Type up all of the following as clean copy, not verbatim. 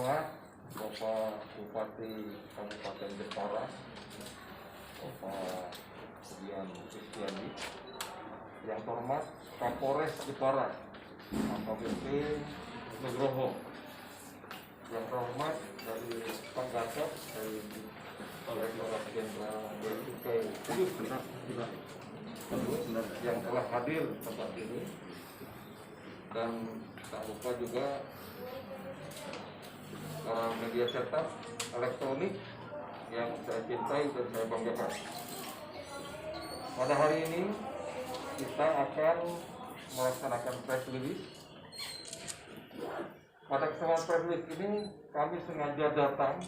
terhormat Bapak Bupati Kabupaten Jepara, Bapak Dian Kristiani, yang terhormat Kapolres Jepara, AKBP Nugroho, yang terhormat dari Pak Gatot dari Direktorat Jenderal Bea Cukai yang telah hadir tempat ini, dan tak lupa juga media cetak elektronik yang saya cintai dan saya banggakan. Pada hari ini kita akan melaksanakan press release. Pada kesempatan press release ini kami sengaja datang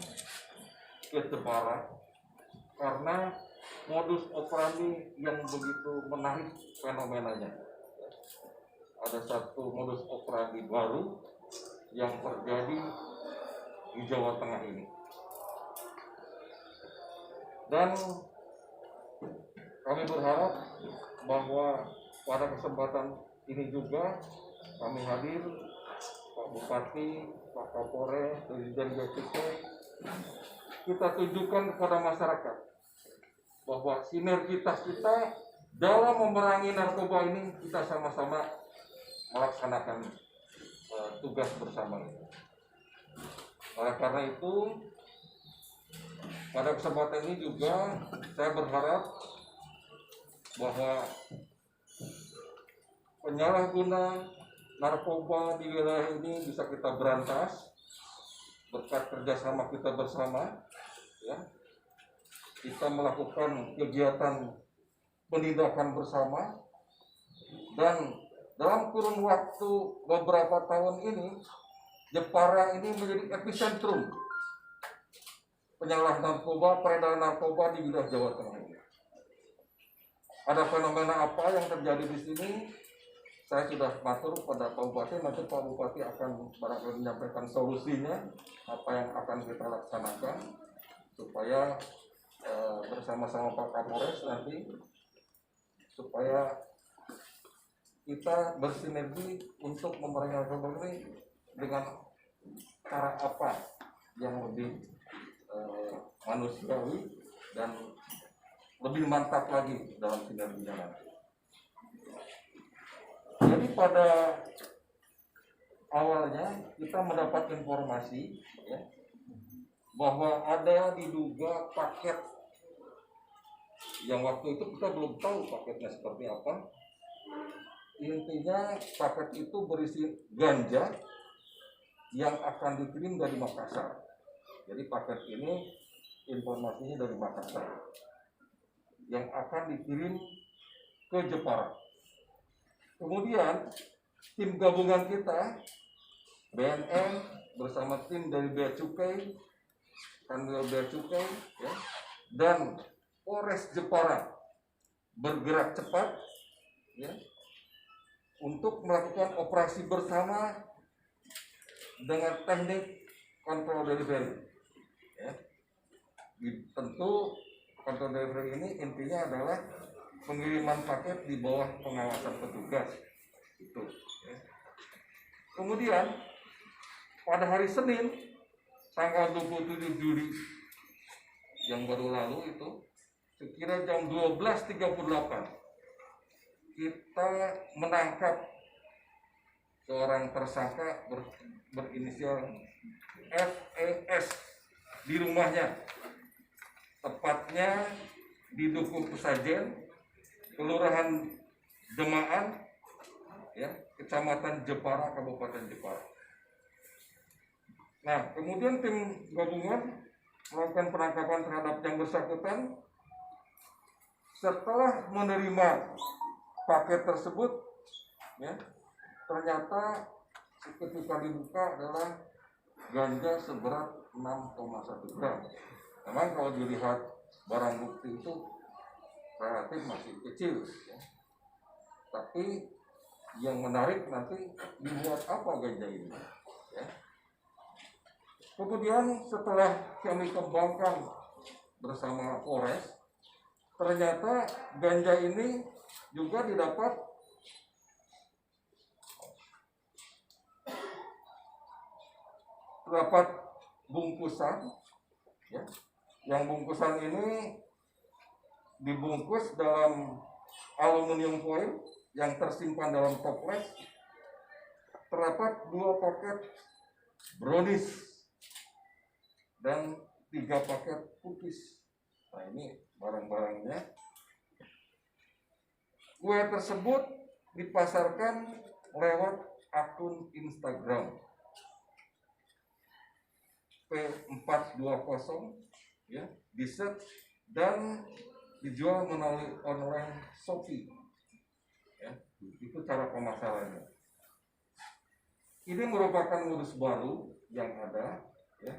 ke Jepara karena modus operandi yang begitu menarik fenomenanya. Ada satu modus operandi baru yang terjadi di Jawa Tengah ini, dan kami berharap bahwa pada kesempatan ini juga kami hadir, Pak Bupati, Pak Kapolres, Dirjen Bea Cukai, kita tunjukkan kepada masyarakat bahwa sinergitas kita dalam memerangi narkoba ini, kita sama-sama melaksanakan tugas bersama ini. Oleh karena itu, pada kesempatan ini juga saya berharap bahwa penyalahguna narkoba di wilayah ini bisa kita berantas berkat kerjasama kita bersama. Ya, kita melakukan kegiatan penindakan bersama, dan dalam kurun waktu beberapa tahun ini Jepara ini menjadi epicentrum penyalahgunaan narkoba, peredaran narkoba di wilayah Jawa Tengah ini. Ada fenomena apa yang terjadi di sini? Saya sudah matur pada Pak Bupati, nanti Pak Bupati akan barangkali menyampaikan solusinya, apa yang akan kita laksanakan supaya bersama-sama Pak Kapolres nanti, supaya kita bersinergi untuk memerangi narkoba ini dengan cara apa yang lebih manusiawi dan lebih mantap lagi dalam sinerginya nanti. Jadi pada awalnya kita mendapat informasi, ya, bahwa ada diduga paket yang waktu itu kita belum tahu paketnya seperti apa. Intinya paket itu berisi ganja yang akan dikirim dari Makassar. Jadi paket ini informasinya dari Makassar yang akan dikirim ke Jepara. Kemudian tim gabungan kita, BNN bersama tim dari Bea Cukai, Kanwil Bea Cukai, ya, dan Polres Jepara bergerak cepat, ya, untuk melakukan operasi bersama dengan teknik kontrol delivery. Ya. Tentu kontrol delivery ini intinya adalah pengiriman paket di bawah pengawasan petugas. Itu. Ya. Kemudian pada hari Senin tanggal 27 Juli yang baru lalu itu, sekira jam 12.38 kita menangkap seorang tersangka berinisial FES di rumahnya, tepatnya di Dukuh Pesajen, Kelurahan Demaan, ya, Kecamatan Jepara, Kabupaten Jepara. Nah, kemudian tim gabungan melakukan penangkapan terhadap yang bersangkutan. Setelah menerima paket tersebut, ya, ternyata ketika dibuka adalah ganja seberat 6,1 gram. Memang kalau dilihat barang bukti itu relatif masih kecil, ya. Tapi yang menarik nanti dibuat apa ganja ini, ya. Kemudian setelah kami kembangkan bersama Polres, ternyata ganja ini juga didapat bungkusan, ya. Yang bungkusan ini dibungkus dalam aluminium foil yang tersimpan dalam toples. Terdapat 2 paket brownies dan 3 paket cookies. Nah, ini barang-barangnya. Kue tersebut dipasarkan lewat akun Instagram P420, ya, di-search dan dijual melalui online Shopee, ya. Itu cara pemasarannya. Ini merupakan modus baru yang ada, ya,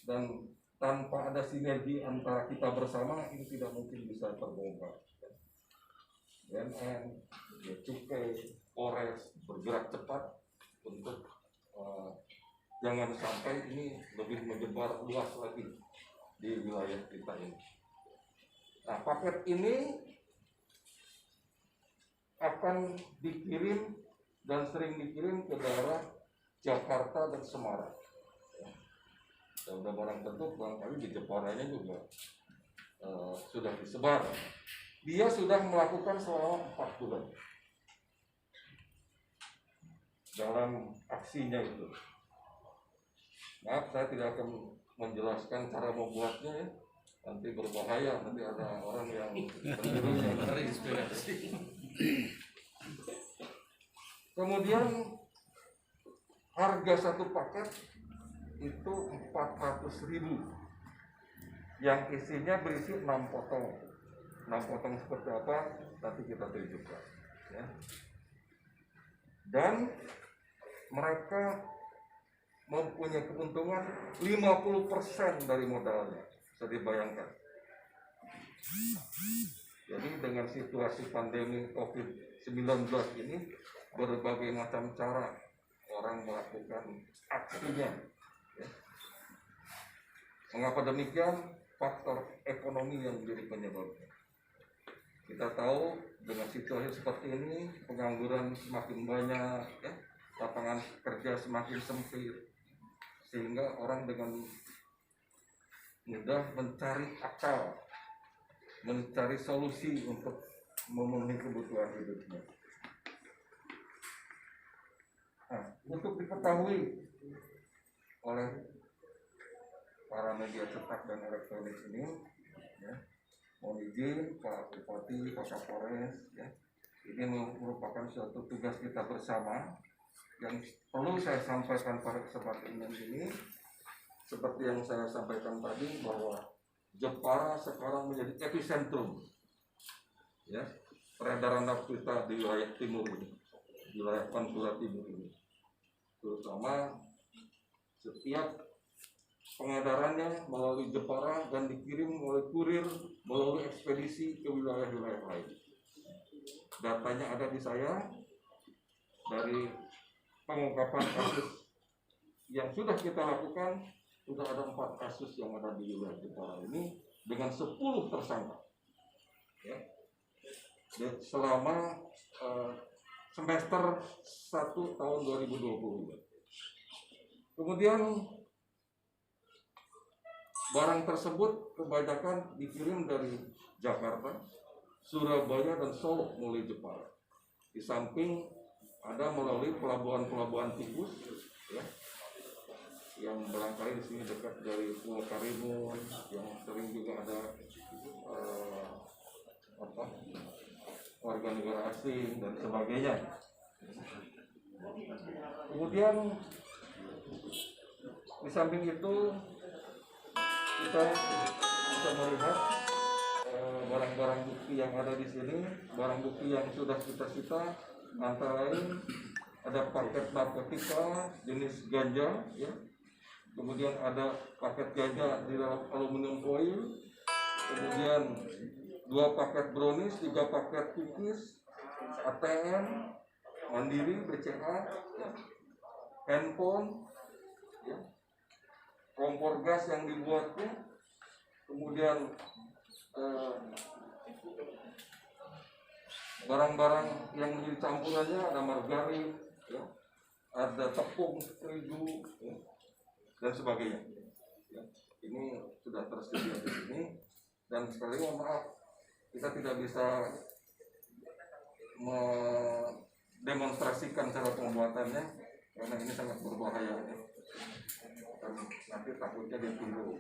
dan tanpa ada sinergi antara kita bersama ini tidak mungkin bisa terbongkar. BNN, Bea Cukai, Polres bergerak cepat untuk jangan sampai ini lebih menyebar luas lagi di wilayah kita ini. Nah, paket ini akan dikirim dan sering dikirim ke daerah Jakarta dan Semarang. Ya, udah barang tentu barangkali di Jeparanya juga sudah disebar. Dia sudah melakukan selama 4 bulan dalam aksinya itu. Maaf, saya tidak akan menjelaskan cara membuatnya, ya. Nanti berbahaya, nanti ada orang yang terinspirasi. Kemudian harga satu paket itu 400.000, yang isinya berisi 6 potong. 6 potong seperti apa nanti kita tunjukkan, ya. Dan mereka mempunyai keuntungan 50% dari modalnya. Bisa dibayangkan. Jadi dengan situasi pandemi COVID-19 ini, berbagai macam cara orang melakukan aksinya, ya. Mengapa demikian? Faktor ekonomi yang menjadi penyebabnya. Kita tahu dengan situasi seperti ini, pengangguran semakin banyak, ya, lapangan kerja semakin sempit, sehingga orang dengan mudah mencari akal, mencari solusi untuk memenuhi kebutuhan hidupnya. Nah, untuk diketahui oleh para media cetak dan elektronik ini, ya, mohon izin Pak Bupati, Pak Kapolres, ya, ini merupakan suatu tugas kita bersama yang perlu saya sampaikan pada kesempatan ini. Seperti yang saya sampaikan tadi, bahwa Jepara sekarang menjadi epicentrum, ya, peredaran narkotika di wilayah timur ini, di wilayah Pantura Timur ini, terutama setiap pengedarannya melalui Jepara dan dikirim oleh kurir melalui ekspedisi ke wilayah-wilayah lain. Datanya ada di saya. Dari pengungkapan kasus yang sudah kita lakukan, sudah ada 4 kasus yang ada di wilayah Jepara ini dengan 10 tersangka, ya, selama semester 1 tahun 2020. Kemudian barang tersebut kebanyakan dikirim dari Jakarta, Surabaya, dan Solo melalui Jepara. Di samping ada melalui pelabuhan-pelabuhan tikus, ya, yang barangkali di sini dekat dari Pulau Karimun, yang sering juga ada warga negara asing dan sebagainya. Kemudian di samping itu kita bisa melihat barang-barang bukti yang ada di sini. Barang bukti yang sudah kita sita antara lain ada paket narkotika jenis ganja, ya. Kemudian ada paket ganja di dalam aluminium foil. Kemudian 2 paket brownies, 3 paket cookies, ATM, Mandiri, BCA, ya, handphone, ya, kompor gas yang dibuatnya, kemudian barang-barang yang menjadi campurannya ada margarin, ya, ada tepung terigu, ya, dan sebagainya. Ya, ini sudah tersedia di sini, dan sekali lagi mohon maaf kita tidak bisa mendemonstrasikan cara pembuatannya karena ini sangat berbahaya ya. Dan nanti takutnya dia timbul